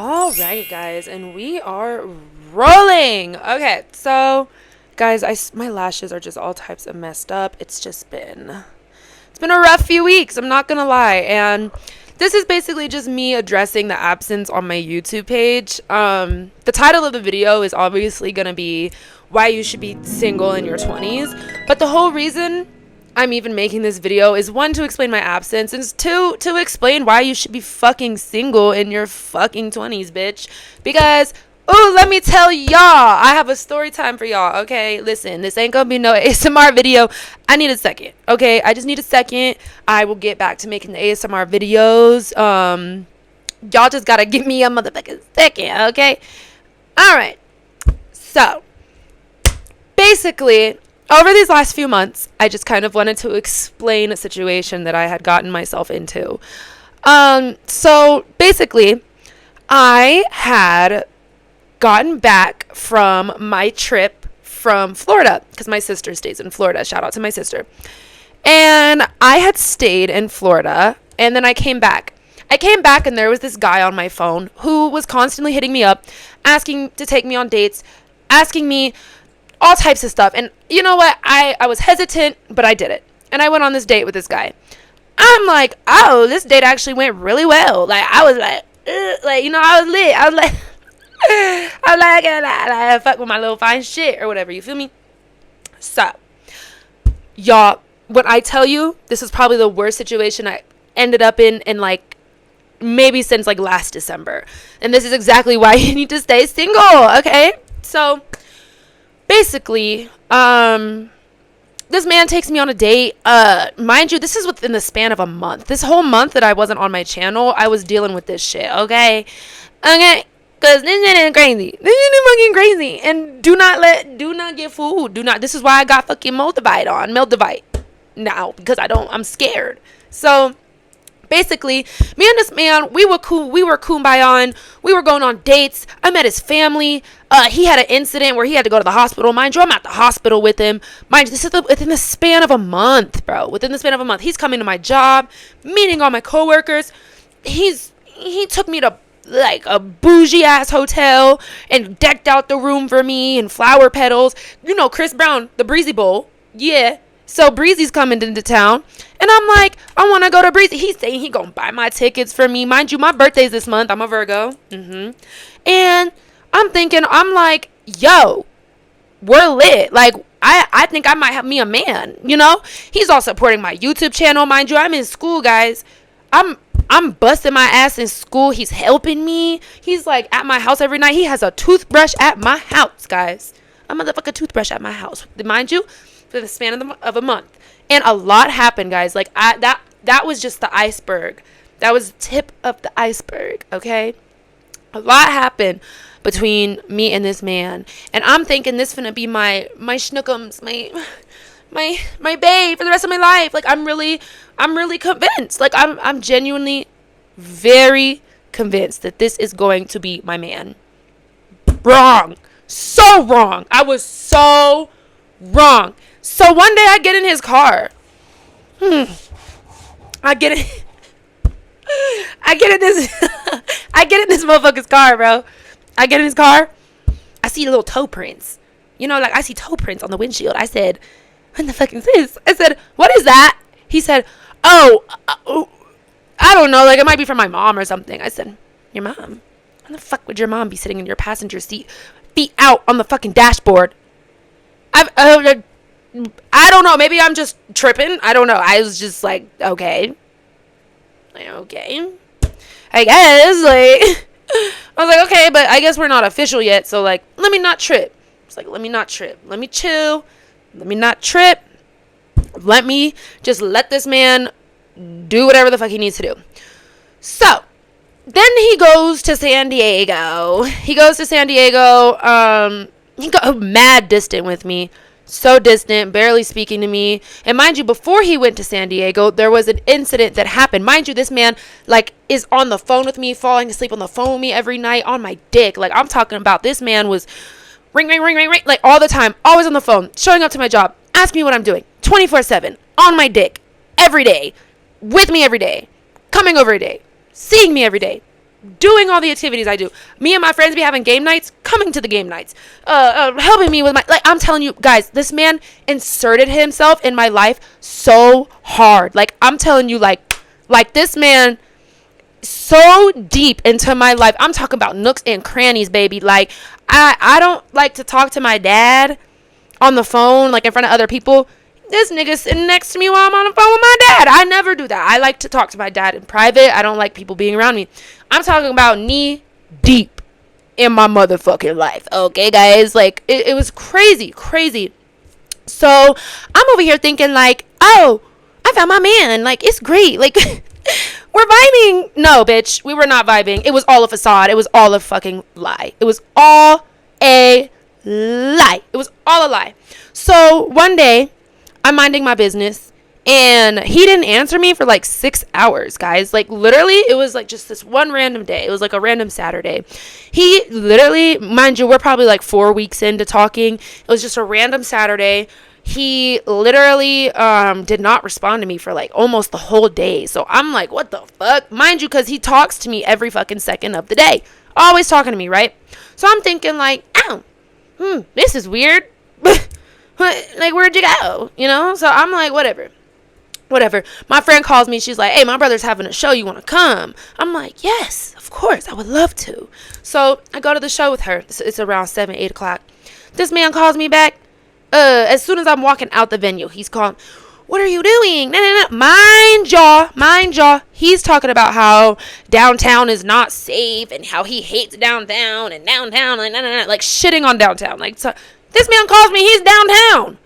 Alrighty, guys, and we are rolling. Okay, so guys, my lashes are just all types of messed up. It's been a rough few weeks, I'm not gonna lie. And this is basically just me addressing the absence on my YouTube page. The title of the video is obviously gonna be why you should be single in your 20s, but the whole reason I'm even making this video is one, to explain my absence, and two, to explain why you should be fucking single in your fucking 20s, bitch. Because, ooh, let me tell y'all, I have a story time for y'all, okay? Listen, this ain't gonna be no ASMR video. I need a second, okay? I just need a second. I will get back to making the ASMR videos. Y'all just gotta give me a motherfucking second, okay? Alright, so basically, over these last few months, I just kind of wanted to explain a situation that I had gotten myself into. So basically, I had gotten back from my trip from Florida, because my sister stays in Florida. Shout out to my sister. And I had stayed in Florida, and then I came back. And there was this guy on my phone who was constantly hitting me up, asking to take me on dates, asking me all types of stuff. And you know what? I was hesitant, but I did it. And I went on this date with this guy. I'm like, oh, this date actually went really well. Like, I was like, I was lit. I was like, I fuck with my little fine shit or whatever. You feel me? So, y'all, when I tell you, this is probably the worst situation I ended up in like maybe since like last December. And this is exactly why you need to stay single, okay? So basically, this man takes me on a date. Mind you, this is within the span of a month. This whole month that I wasn't on my channel, I was dealing with this shit, okay? Okay? Because this shit is crazy. This shit is fucking crazy. And do not get fooled. This is why I got fucking Moldavite now. Because I'm scared. So basically, me and this man, we were cool. We were kumbaya. We were going on dates. I met his family. He had an incident where he had to go to the hospital. Mind you, I'm at the hospital with him. Mind you, this is within the span of a month, bro. Within the span of a month. He's coming to my job, meeting all my coworkers. He took me to like a bougie ass hotel and decked out the room for me and flower petals. You know, Chris Brown, the Breezy Bowl. Yeah. So Breezy's coming into town, and I'm like, I want to go to Breezy. He's saying he gonna buy my tickets for me. Mind you, my birthday's this month. I'm a Virgo. And I'm like, yo, we're lit. Like, I think I might have me a man, you know? He's all supporting my YouTube channel. Mind you, I'm in school, guys. I'm busting my ass in school. He's helping me. He's like at my house every night. He has a toothbrush at my house, guys. A motherfucking toothbrush at my house. Mind you, for the span of a month. And a lot happened, guys. Like, that was just the iceberg. That was the tip of the iceberg, okay? A lot happened between me and this man. And I'm thinking this finna be my schnookums, my babe for the rest of my life. Like, I'm really convinced. Like, I'm genuinely very convinced that this is going to be my man. Wrong. So wrong. I was so wrong. So one day I get in his car. I get in this motherfucker's car, bro. I get in his car. I see little toe prints. You know, like, I see toe prints on the windshield. I said, what the fuck is this? I said, what is that? He said, oh, I don't know. Like, it might be from my mom or something. I said, your mom? How the fuck would your mom be sitting in your passenger seat, feet out on the fucking dashboard? I don't know. Maybe I'm just tripping. I don't know. I was just like, okay. I guess, like, I was like, okay, but I guess we're not official yet. So, like, let me not trip. It's like, let me not trip. Let me chill. Let me not trip. Let me just let this man do whatever the fuck he needs to do. So, then he goes to San Diego. He got mad distant with me. So distant, barely speaking to me. And mind you, before he went to San Diego, there was an incident that happened. Mind you, this man, like, is on the phone with me, falling asleep on the phone with me every night on my dick. Like, I'm talking about, this man was ring, like, all the time, always on the phone, showing up to my job, asking me what I'm doing, 24/7, on my dick, every day, with me every day, coming over every day, seeing me every day. doing all the activities I do. Me and my friends be having game nights, coming to the game nights, helping me with my, like, I'm telling you guys, this man inserted himself in my life so hard. Like, I'm telling you, like this man so deep into my life. I'm talking about nooks and crannies, baby. Like, I don't like to talk to my dad on the phone, like in front of other people. This nigga sitting next to me while I'm on the phone with my dad. I never do that. I like to talk to my dad in private. I don't like people being around me. I'm talking about knee deep in my motherfucking life. Okay, guys? Like, it was crazy. So, I'm over here thinking, like, oh, I found my man. Like, it's great. Like, we're vibing. No, bitch. We were not vibing. It was all a facade. It was all a fucking lie. It was all a lie. It was all a lie. So, one day, I'm minding my business, and he didn't answer me for like 6 hours, guys. Like, literally, it was like just this one random day. It was like a random Saturday. He literally, mind you, we're probably like 4 weeks into talking. It was just a random Saturday. He literally did not respond to me for like almost the whole day. So I'm like, what the fuck? Mind you, because he talks to me every fucking second of the day. Always talking to me, right? So I'm thinking like, this is weird. Like, where'd you go? You know? So I'm like, whatever. My friend calls me. She's like, hey, my brother's having a show. You want to come? I'm like, yes, of course. I would love to. So I go to the show with her. It's around 7, 8 o'clock. This man calls me back. As soon as I'm walking out the venue, he's calling, what are you doing? No. Mind y'all. He's talking about how downtown is not safe and how he hates downtown and downtown. Like shitting on downtown. Like, so this man calls me, he's downtown.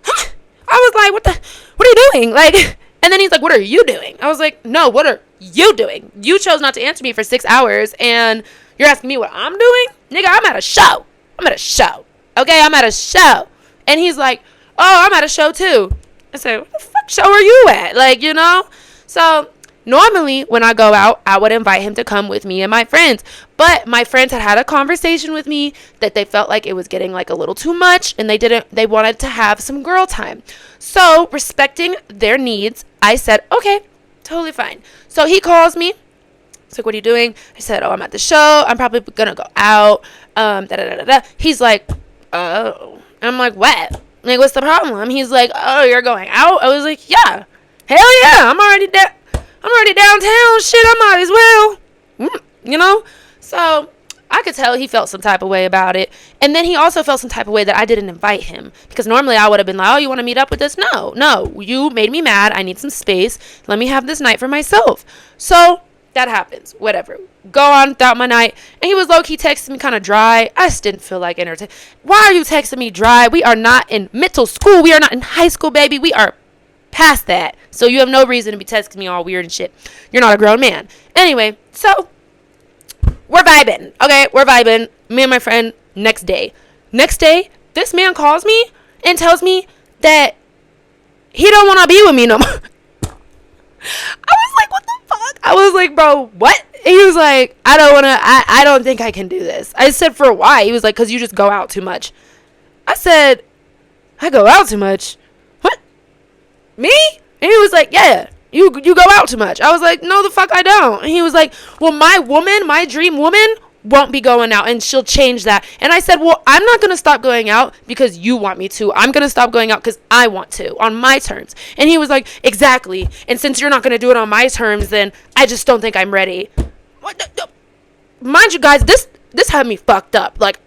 Huh? I was like, what are you doing? Like, and then he's like, what are you doing? I was like, no, what are you doing? You chose not to answer me for 6 hours, and you're asking me what I'm doing? Nigga, I'm at a show. Okay, I'm at a show. And he's like, oh, I'm at a show too. I said, what the fuck show are you at? Like, you know? So normally when I go out, I would invite him to come with me and my friends. But my friends had a conversation with me that they felt like it was getting like a little too much, and they wanted to have some girl time. So respecting their needs, I said, okay, totally fine. So he calls me. He's like, what are you doing? I said, oh, I'm at the show. I'm probably going to go out. He's like, oh. I'm like, what? Like, what's the problem? He's like, oh, you're going out? I was like, yeah. Hell yeah. I'm already downtown. Shit, I might as well. You know? So I could tell he felt some type of way about it. And then he also felt some type of way that I didn't invite him. Because normally I would have been like, oh, you want to meet up with us? No. You made me mad. I need some space. Let me have this night for myself. So that happens. Whatever. Go on throughout my night. And he was low-key texting me kind of dry. I just didn't feel like entertaining. Why are you texting me dry? We are not in middle school. We are not in high school, baby. We are past that. So you have no reason to be texting me all weird and shit. You're not a grown man. Anyway, so we're vibing. Okay, we're vibing. Me and my friend, next day, this man calls me and tells me that he don't want to be with me no more. I was like, what the fuck? I was like, bro, what? And he was like, I don't think I can do this. I said, for why? He was like, because you just go out too much. I said, I go out too much? What? Me? And he was like, yeah, you go out too much. I was like, no, the fuck I don't. And he was like, well, my dream woman won't be going out, and she'll change that. And I said, well, I'm not going to stop going out because you want me to. I'm going to stop going out because I want to, on my terms. And he was like, exactly. And since you're not going to do it on my terms, then I just don't think I'm ready. Mind you guys, this had me fucked up. Like,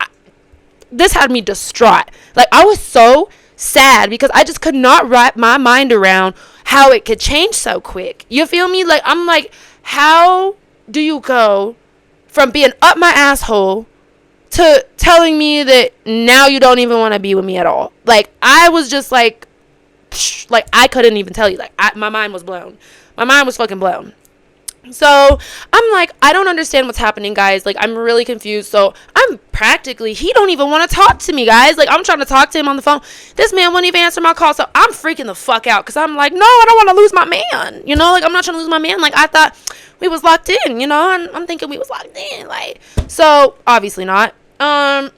this had me distraught. Like, I was so sad because I just could not wrap my mind around how it could change so quick. You feel me? Like, I'm like, how do you go from being up my asshole to telling me that now you don't even want to be with me at all? Like, I was just like I couldn't even tell you. Like, my mind was blown. My mind was fucking blown. So I'm like, I don't understand what's happening, guys. Like, I'm really confused. So he don't even want to talk to me, guys. Like, I'm trying to talk to him on the phone. This man wouldn't even answer my call. So I'm freaking the fuck out because I'm like, no, I don't want to lose my man. You know, like, I'm not trying to lose my man. Like, I thought we was locked in, you know, and I'm thinking we was locked in. Like, so obviously not. I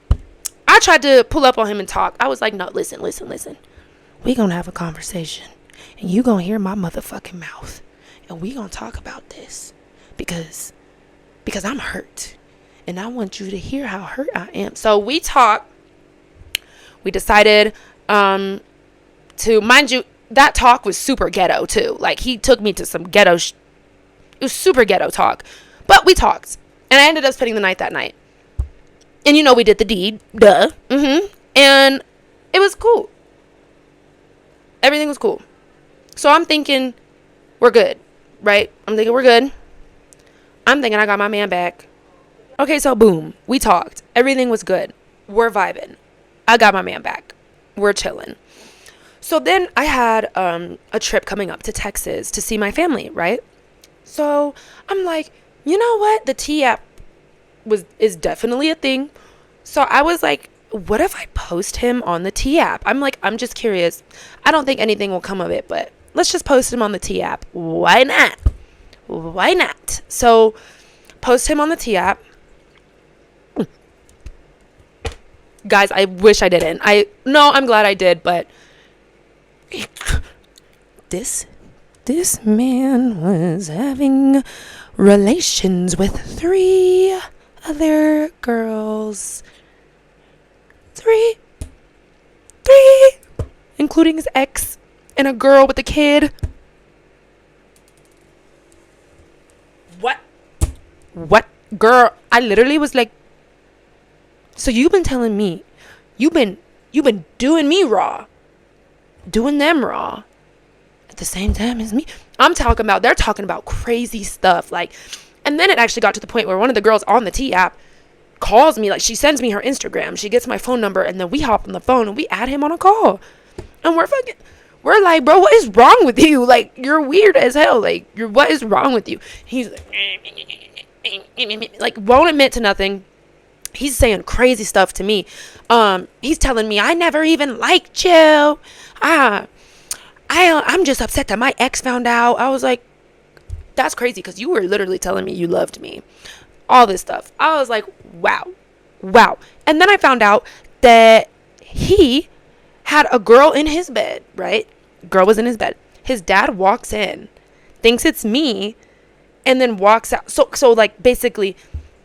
tried to pull up on him and talk. I was like, no, listen. We gonna have a conversation and you gonna hear my motherfucking mouth. And we gonna talk about this because because I'm hurt. And I want you to hear how hurt I am. So we talked. We decided to, mind you, that talk was super ghetto too. Like, he took me to some ghetto. It was super ghetto talk. But we talked. And I ended up spending the night that night. And you know, we did the deed. Duh. And it was cool. Everything was cool. So I'm thinking we're good, right? I'm thinking we're good. I'm thinking I got my man back. Okay, so boom. We talked. Everything was good. We're vibing. I got my man back. We're chilling. So then I had a trip coming up to Texas to see my family, right? So I'm like, you know what? The T app is definitely a thing. So I was like, what if I post him on the T app? I'm just curious. I don't think anything will come of it, but let's just post him on the T app. Why not? Why not? So post him on the T app. Guys, I wish I didn't. I'm glad I did, but this man was having relations with 3 other girls. 3, including his ex and a girl with a kid. What? Girl, I literally was like, so you've been telling me you've been doing me raw, doing them raw at the same time as me. They're talking about crazy stuff, like, and then it actually got to the point where one of the girls on the T app calls me, like, she sends me her Instagram, she gets my phone number, and then we hop on the phone and we add him on a call, and we're like, bro, what is wrong with you? Like, you're weird as hell. Like, what is wrong with you? He's like, won't admit to nothing. He's saying crazy stuff to me. He's telling me I never even liked you. I'm just upset that my ex found out. I was like, that's crazy, because you were literally telling me you loved me. All this stuff. I was like, wow. And then I found out that he had a girl in his bed, right? Girl was in his bed. His dad walks in, thinks it's me, and then walks out. So like, basically,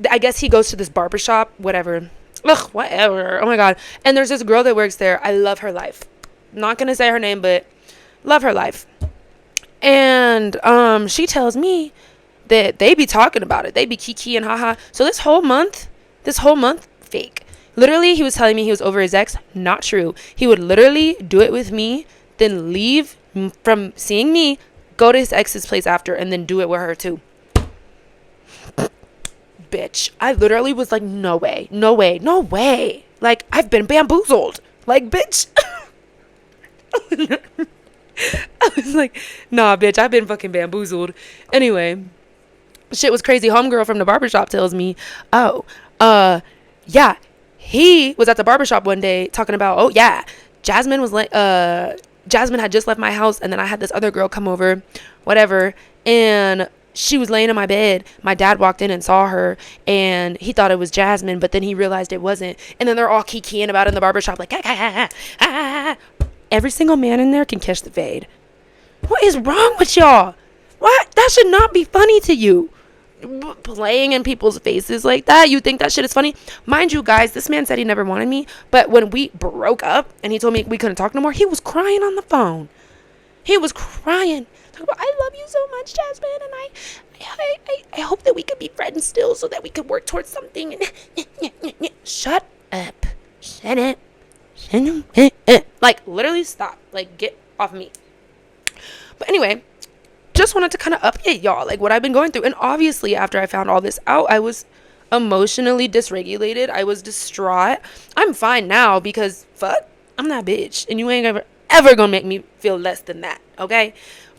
I guess he goes to this barbershop, whatever. Whatever. Oh my God. And there's this girl that works there. I love her life. Not going to say her name, but love her life. And she tells me that they be talking about it. They be kiki and haha. So this whole month, fake. Literally, he was telling me he was over his ex. Not true. He would literally do it with me, then leave from seeing me, go to his ex's place after, and then do it with her too. Bitch, I literally was like, no way. Like, I've been bamboozled. Like, bitch. I was like, nah, bitch, I've been fucking bamboozled. Anyway, shit was crazy. Homegirl from the barbershop tells me, yeah, he was at the barbershop one day talking about, Jasmine was like, Jasmine had just left my house, and then I had this other girl come over, whatever, and she was laying in my bed. My dad walked in and saw her, and he thought it was Jasmine, but then he realized it wasn't. And then they're all kikiing about it in the barbershop, like, Every single man in there can catch the fade. What is wrong with y'all? What? That should not be funny to you. Playing in people's faces like that. You think that shit is funny? Mind you, guys, this man said he never wanted me, but when we broke up and he told me we couldn't talk no more, he was crying on the phone. He was crying. I love you so much, Jasmine, and I hope that we could be friends still so that we could work towards something. Shut up. Like, literally stop. Like, get off me. But anyway, just wanted to kind of update y'all, like, what I've been going through. And obviously, after I found all this out, I was emotionally dysregulated. I was distraught. I'm fine now because, fuck, I'm that bitch. And you ain't ever gonna make me feel less than that, okay?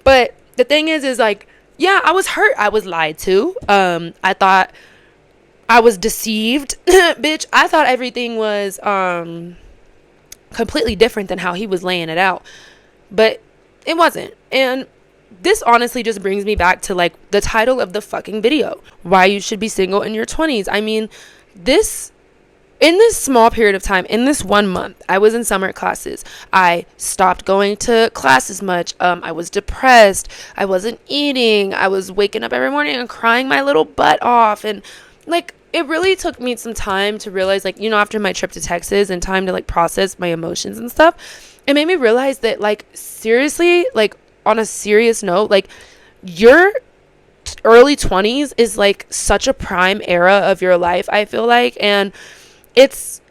But the thing is like, yeah, I was hurt. I was lied to. I thought I was deceived. Bitch, I thought everything was completely different than how he was laying it out. But it wasn't. And this honestly just brings me back to, like, the title of the fucking video. Why you should be single in your 20s. I mean, this in this small period of time, in this 1 month, I was in summer classes. I stopped going to class as much. I was depressed. I wasn't eating. I was waking up every morning and crying my little butt off. And like, it really took me some time to realize, like, you know, after my trip to Texas and time to like process my emotions and stuff, it made me realize that, like, seriously, like, on a serious note, like, your early 20s is like such a prime era of your life, I feel like. And it's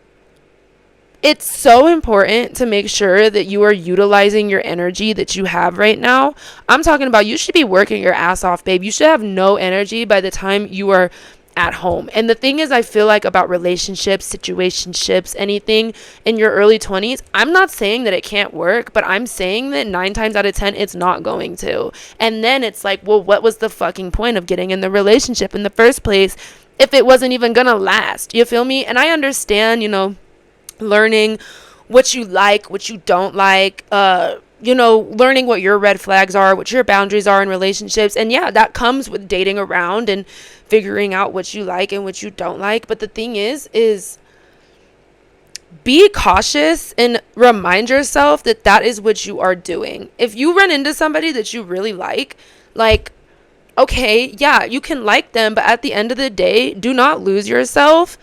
so important to make sure that you are utilizing your energy that you have right now. I'm talking about, you should be working your ass off, babe. You should have no energy by the time you are at home. And the thing is, I feel like about relationships, situationships, anything in your early 20s, I'm not saying that it can't work, but I'm saying that 9 times out of 10 it's not going to. And then it's like, well, what was the fucking point of getting in the relationship in the first place if it wasn't even gonna last? You feel me? And I understand, you know, learning what you like, what you don't like, you know, learning what your red flags are, what your boundaries are in relationships. And yeah, that comes with dating around and figuring out what you like and what you don't like. But the thing is be cautious and remind yourself that that is what you are doing. If you run into somebody that you really like, okay, yeah, you can like them, but at the end of the day, do not lose yourself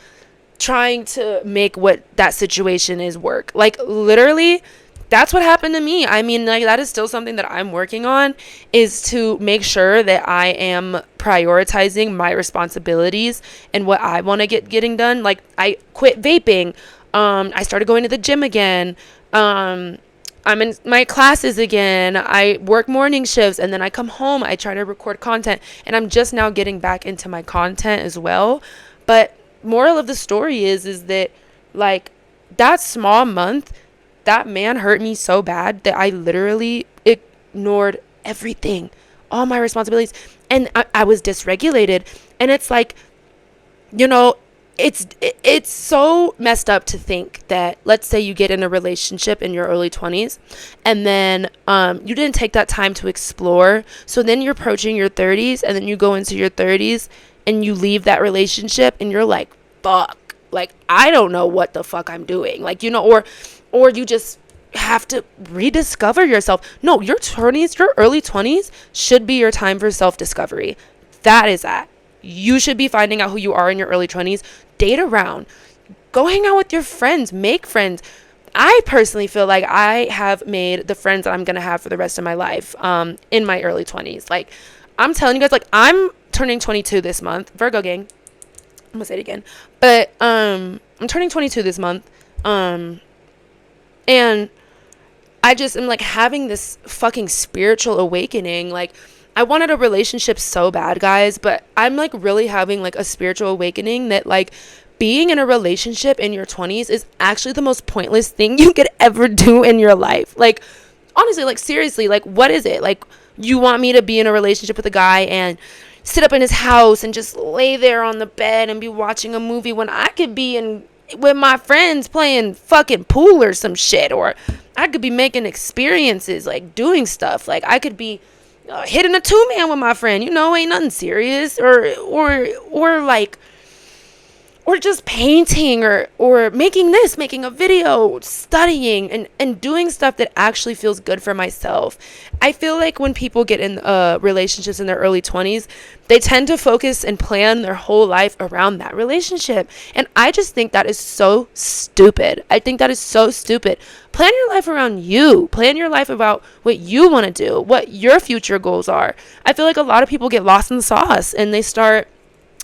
trying to make what that situation is work. Like, literally, that's what happened to me. I mean, like, that is still something that I'm working on, is to make sure that I am prioritizing my responsibilities and what I want to getting done. Like, I quit vaping. I started going to the gym again. I'm in my classes again. I work morning shifts, and then I come home. I try to record content, and I'm just now getting back into my content as well. But moral of the story is that, like, that small month, that man hurt me so bad that I literally ignored everything, all my responsibilities, and I was dysregulated. And it's like, you know, it's so messed up to think that, let's say you get in a relationship in your early 20s, and then you didn't take that time to explore. So then you're approaching your 30s, and then you go into your 30s and you leave that relationship, and you're like, fuck, like, I don't know what the fuck I'm doing. Like, you know, or you just have to rediscover yourself. No, your 20s, your early 20s should be your time for self-discovery. That is that. You should be finding out who you are in your early 20s. Date around. Go hang out with your friends. Make friends. I personally feel like I have made the friends that I'm going to have for the rest of my life in my early 20s. Like, I'm telling you guys, like, I'm turning 22 this month. Virgo gang. I'm going to say it again. But I'm turning 22 this month. And I just am like having this fucking spiritual awakening. Like, I wanted a relationship so bad, guys, but I'm like really having like a spiritual awakening that, like, being in a relationship in your 20s is actually the most pointless thing you could ever do in your life. Like, honestly, like, seriously, like, what is it? Like, you want me to be in a relationship with a guy and sit up in his house and just lay there on the bed and be watching a movie when I could be in with my friends playing fucking pool or some shit, or I could be making experiences, like doing stuff, like I could be hitting a 2-man with my friend, you know, ain't nothing serious, or like, or just painting, or making a video, studying, and doing stuff that actually feels good for myself. I feel like when people get in relationships in their early 20s, they tend to focus and plan their whole life around that relationship. And I just think that is so stupid. I think that is so stupid. Plan your life around you. Plan your life about what you want to do, what your future goals are. I feel like a lot of people get lost in the sauce and they start,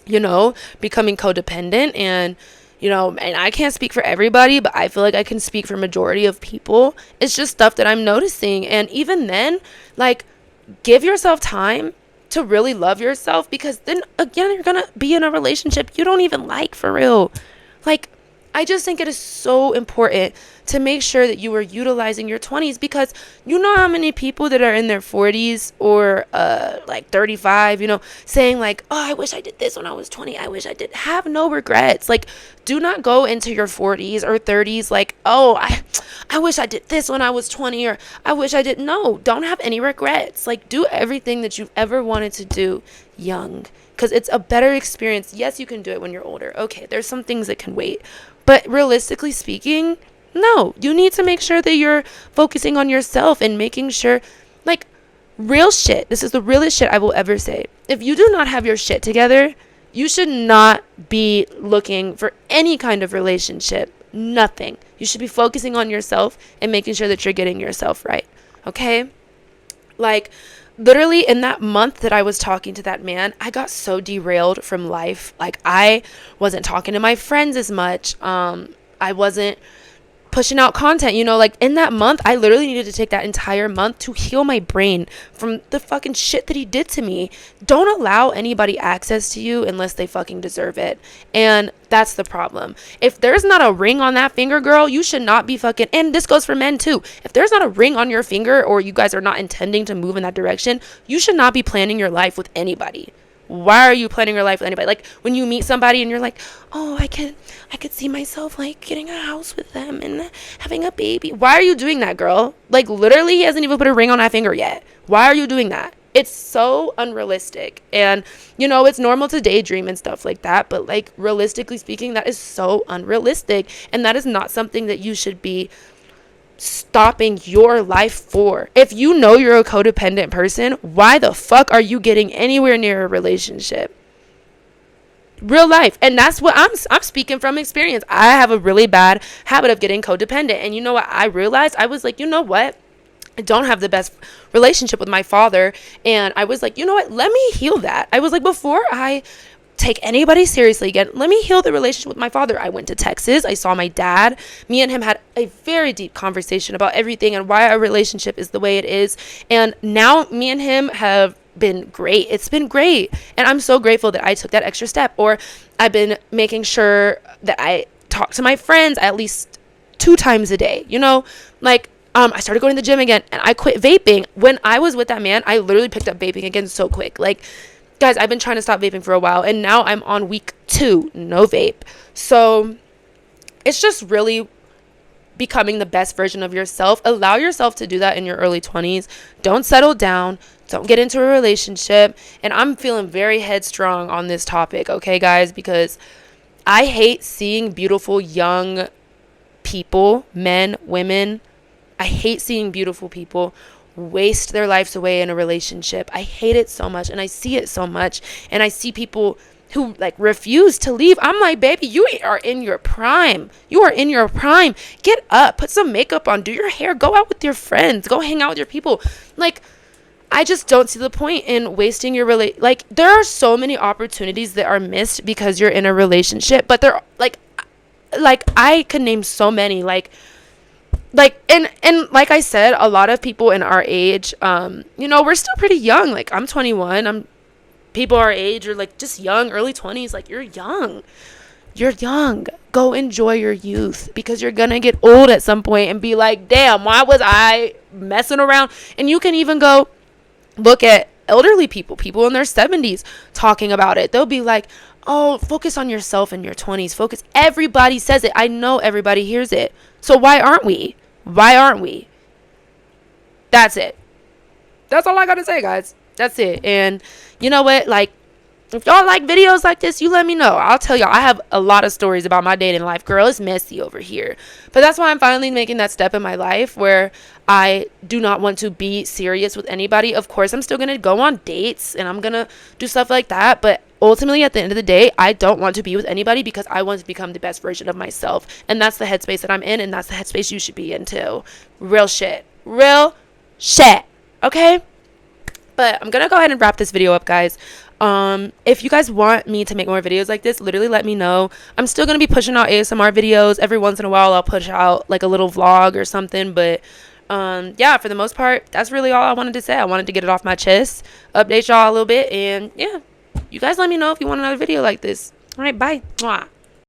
you know, becoming codependent. And, you know, and I can't speak for everybody, but I feel like I can speak for majority of people. It's just stuff that I'm noticing. And even then, like, give yourself time to really love yourself, because then again, you're gonna be in a relationship you don't even like, for real. Like, I just think it is so important to make sure that you are utilizing your 20s, because you know how many people that are in their 40s or like 35, you know, saying like, oh, I wish I did this when I was 20. I wish I did. Have no regrets. Like, do not go into your 40s or 30s like, oh, I wish I did this when I was 20, or I wish I did. No, don't have any regrets. Like, do everything that you've ever wanted to do young, because it's a better experience. Yes, you can do it when you're older. Okay, there's some things that can wait. But realistically speaking, no, you need to make sure that you're focusing on yourself and making sure, like, real shit. This is the realest shit I will ever say. If you do not have your shit together, you should not be looking for any kind of relationship. Nothing. You should be focusing on yourself and making sure that you're getting yourself right. Okay? Like, literally in that month that I was talking to that man, I got so derailed from life. Like, I wasn't talking to my friends as much. I wasn't pushing out content, like in that month, I literally needed to take that entire month to heal my brain from the fucking shit that he did to me. Don't allow anybody access to you unless they fucking deserve it. And that's the problem. If there's not a ring on that finger, girl, you should not be fucking, and this goes for men too. If there's not a ring on your finger, or you guys are not intending to move in that direction, you should not be planning your life with anybody. Why are you planning your life with anybody? Like, when you meet somebody and you're like, oh, I could see myself like getting a house with them and having a baby. Why are you doing that, girl? Like, literally, he hasn't even put a ring on that finger yet. Why are you doing that? It's so unrealistic. And it's normal to daydream and stuff like that, but like, realistically speaking, that is so unrealistic, and that is not something that you should be stopping your life for. If you know you're a codependent person, why the fuck are you getting anywhere near a relationship? Real life. And that's what I'm speaking from experience. I have a really bad habit of getting codependent, and you know what I realized? I was like, you know what, I don't have the best relationship with my father, and I was like, you know what, let me heal that. I was like, before I take anybody seriously again, let me heal the relationship with my father. I went to Texas. I saw my dad. Me and him had a very deep conversation about everything and why our relationship is the way it is. And now me and him have been great. It's been great. And I'm so grateful that I took that extra step. Or I've been making sure that I talk to my friends at least 2 times a day. I started going to the gym again, and I quit vaping. When I was with that man, I literally picked up vaping again so quick. Like, guys, I've been trying to stop vaping for a while, and now I'm on week 2, no vape. So it's just really becoming the best version of yourself. Allow yourself to do that in your early 20s. Don't settle down. Don't get into a relationship. And I'm feeling very headstrong on this topic, okay, guys, because I hate seeing beautiful young people, men, women. I hate seeing beautiful people waste their lives away in a relationship. I hate it so much, and I see it so much, and I see people who like refuse to leave. I'm like, baby, you are in your prime. You are in your prime. Get up, put some makeup on, do your hair, go out with your friends, go hang out with your people. Like, I just don't see the point in wasting your like, there are so many opportunities that are missed because you're in a relationship, but they're like I could name so many, and like I said, a lot of people in our age, we're still pretty young. Like, I'm 21. People our age are like just young, early 20s. Like, you're young. Go enjoy your youth, because you're gonna get old at some point and be like, damn, why was I messing around? And you can even go look at elderly people in their 70s talking about it. They'll be like, oh, focus on yourself in your 20s. Focus. Everybody says it. I know everybody hears it. So why aren't we? That's it. That's all I gotta say, guys. That's it. And you know what? Like, if y'all like videos like this, you let me know. I'll tell y'all. I have a lot of stories about my dating life. Girl, it's messy over here. But that's why I'm finally making that step in my life where I do not want to be serious with anybody. Of course, I'm still going to go on dates and I'm going to do stuff like that. But ultimately, at the end of the day, I don't want to be with anybody because I want to become the best version of myself. And that's the headspace that I'm in. And that's the headspace you should be in too. Real shit. Okay? But I'm going to go ahead and wrap this video up, guys. If you guys want me to make more videos like this, literally let me know. I'm still going to be pushing out ASMR videos. Every once in a while, I'll push out like a little vlog or something. But yeah, for the most part, that's really all I wanted to say. I wanted to get it off my chest, update y'all a little bit. And yeah, you guys let me know if you want another video like this. All right, bye. Mwah.